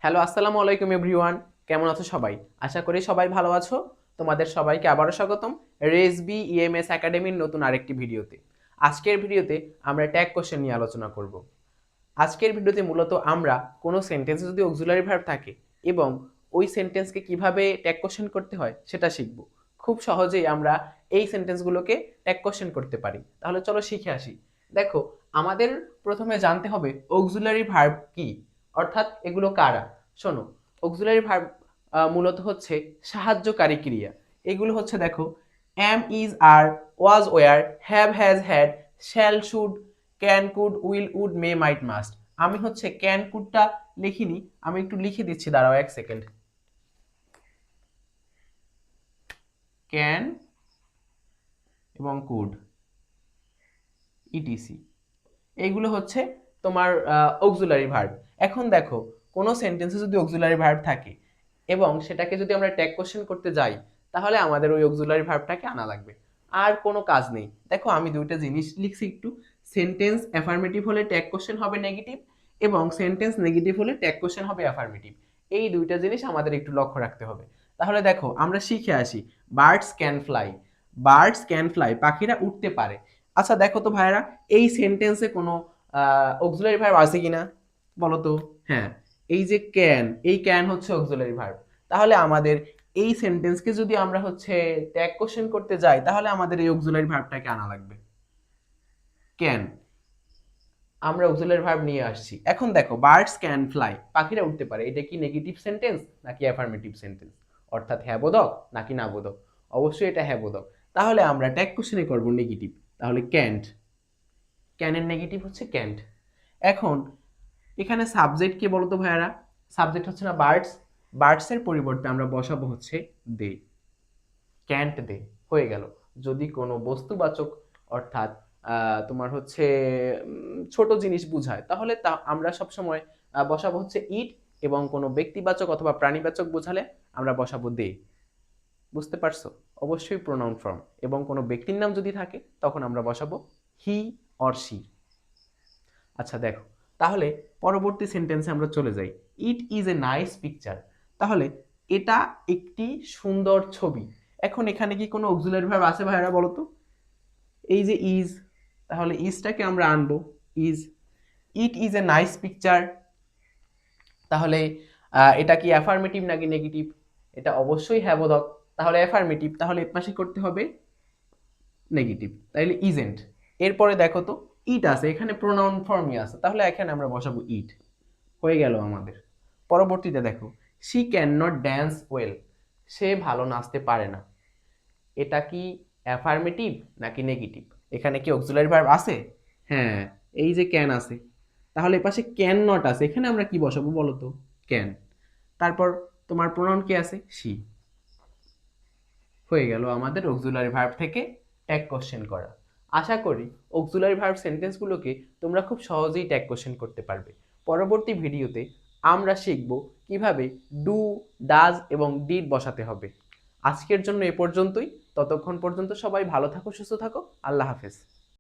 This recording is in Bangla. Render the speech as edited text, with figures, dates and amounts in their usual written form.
হ্যালো, আসসালামু আলাইকুম এভরিওয়ান। কেমন আছো সবাই? আশা করি সবাই ভালো আছো। তোমাদের সবাইকে আবারও স্বাগতম রেসবি ইএমএস একাডেমির নতুন আরেকটি ভিডিওতে। আজকের ভিডিওতে আমরা ট্যাগ কোশ্চেন নিয়ে আলোচনা করব। আজকের ভিডিওতে মূলত আমরা কোনো সেন্টেন্সে যদি অক্সিলারি ভার্ব থাকে এবং ওই সেন্টেন্সকে কিভাবে ট্যাগ কোশ্চেন করতে হয় সেটা শিখব। খুব সহজেই আমরা এই সেন্টেন্সগুলোকে ট্যাগ কোশ্চেন করতে পারি। তাহলে চলো শিখে আসি। দেখো, আমাদের প্রথমে জানতে হবে অক্সিলারি ভার্ব কি, অর্থাৎ এগুলো কারা। শোনো, অক্সিলারি ভার্ব মূলত হচ্ছে সাহায্যকারী ক্রিয়া। এগুলো হচ্ছে দেখো, am, is, are, was, were, have, has, had, shall, should, can, could, will, would, may, might, must. আমি হচ্ছে ক্যান কুডটা লিখিনি, আমি একটু লিখে দিচ্ছি, দাঁড়াও এক সেকেন্ড। ক্যান এবং কুড, ইটিসি, এইগুলো হচ্ছে তোমার অক্সিলারি ভার্ব। এখন দেখো, কোনো সেন্টেন্সে যদি অক্সিলারি ভার্ব থাকে এবং সেটাকে যদি আমরা ট্যাগ কোশ্চেন করতে যাই, তাহলে আমাদের ওই অক্সিলারি ভার্বটাকে আনা লাগবে। আর কোনো কাজ নেই। দেখো, আমি দুইটা জিনিস লিখছি একটু। সেন্টেন্স অ্যাফার্মেটিভ হলে ট্যাগ কোশ্চেন হবে নেগেটিভ, এবং সেন্টেন্স নেগেটিভ হলে ট্যাগ কোশ্চেন হবে অ্যাফার্মেটিভ। এই দুইটা জিনিস আমাদের একটু লক্ষ্য রাখতে হবে। তাহলে দেখো, আমরা শিখে আসি। Birds can fly, birds can fly, পাখিরা উঠতে পারে। আচ্ছা দেখো তো ভাইয়েরা, এই সেন্টেন্সে কোনো অক্সিলারি ভার্ব আছে কিনা বলো তো। হ্যাঁ, এই যে ক্যান, এই ক্যান হচ্ছে অক্সিলারি ভার্ব। তাহলে আমাদের এই সেন্টেন্সকে যদি আমরা হচ্ছে ট্যাগ কোশ্চেন করতে যাই, তাহলে আমাদের এই অক্সিলারি ভার্বটাকে আনা লাগবে, ক্যান। আমরা অক্সিলারি ভার্ব নিয়ে আসছি। এখন দেখো, বার্ডস ক্যান ফ্লাই, পাখিরা উঠতে পারে, এটা কি নেগেটিভ সেন্টেন্স নাকি অ্যাফার্মেটিভ সেন্টেন্স? অর্থাৎ হ্যাঁ বোধক নাকি না বোধক? অবশ্যই এটা হ্যাঁ বোধক। তাহলে আমরা ট্যাগ কোশ্চেনে করব নেগেটিভ। তাহলে ক্যান্ট, ক্যানের নেগেটিভ হচ্ছে ক্যান্ট। এখন এখানে সাবজেক্ট কে বলতো ভাইয়ারা? সাবজেক্ট হচ্ছে না বার্ডস, বার্ডসের পরিবর্তে আমরা বসাবো হচ্ছে দে, ক্যান্ট দে। হয়ে গেল। যদি কোনো বস্তুবাচক, অর্থাৎ তোমার হচ্ছে ছোট জিনিস বোঝায়, তাহলে তা আমরা সবসময় বসাবো হচ্ছে ইট, এবং কোনো ব্যক্তিবাচক অথবা প্রাণীবাচক বোঝালে আমরা বসাবো দে। বুঝতে পারছো? অবশ্যই প্রোনাউন ফর্ম। এবং কোনো ব্যক্তির নাম যদি থাকে, তখন আমরা বসাবো হি অর শি। আচ্ছা দেখো, তাহলে পরবর্তী সেন্টেন্সে আমরা চলে যাই। It is a nice picture, তাহলে এটা একটি সুন্দর ছবি। এখন এখানে কি কোনো অক্সিলারি ভার্ব আছে ভাইরা বলো তো? এই যে ইজ, তাহলে ইজটাকে আমরা আনবো, is. It is a nice picture, তাহলে এটা কি অ্যাফার্মেটিভ নাকি নেগেটিভ? এটা অবশ্যই হ্যাঁ বোধক, তাহলে অ্যাফার্মেটিভ। তাহলে এর পাশে করতে হবে নেগেটিভ, তাইলে ইজেন্ট। এরপরে দেখো তো, ইট আছে, এখানে প্রোনাউন ফর্মই আছে, তাহলে এখানে আমরা বসাবো ইট। হয়ে গেল আমাদের। পরবর্তীতে দেখো, she can not dance well, সে ভালো নাচতে পারে না। এটা কি অ্যাফার্মেটিভ নাকি নেগেটিভ? এখানে কি অক্সিলারি ভার্ব আছে? হ্যাঁ, এই যে ক্যান আছে, তাহলে এপাশে ক্যান নট আছে, এখানে আমরা কি বসাবো বলো তো? ক্যান। তারপর তোমার প্রোনাউন কি আছে? শি। হয়ে গেল আমাদের অক্সিলারি ভার্ব থেকে ট্যাগ কোশ্চেন করা। আশা করি অক্সিলারি ভার্ব সেন্টেন্সগুলোকে তোমরা খুব সহজেই ট্যাগ কোশ্চেন করতে পারবে। পরবর্তী ভিডিওতে আমরা শিখব কিভাবে ডু, ডাজ এবং ডিড বসাতে হবে। আজকের জন্য এ পর্যন্তই। ততক্ষণ পর্যন্ত সবাই ভালো থাকো, সুস্থ থাকো। আল্লাহ হাফেজ।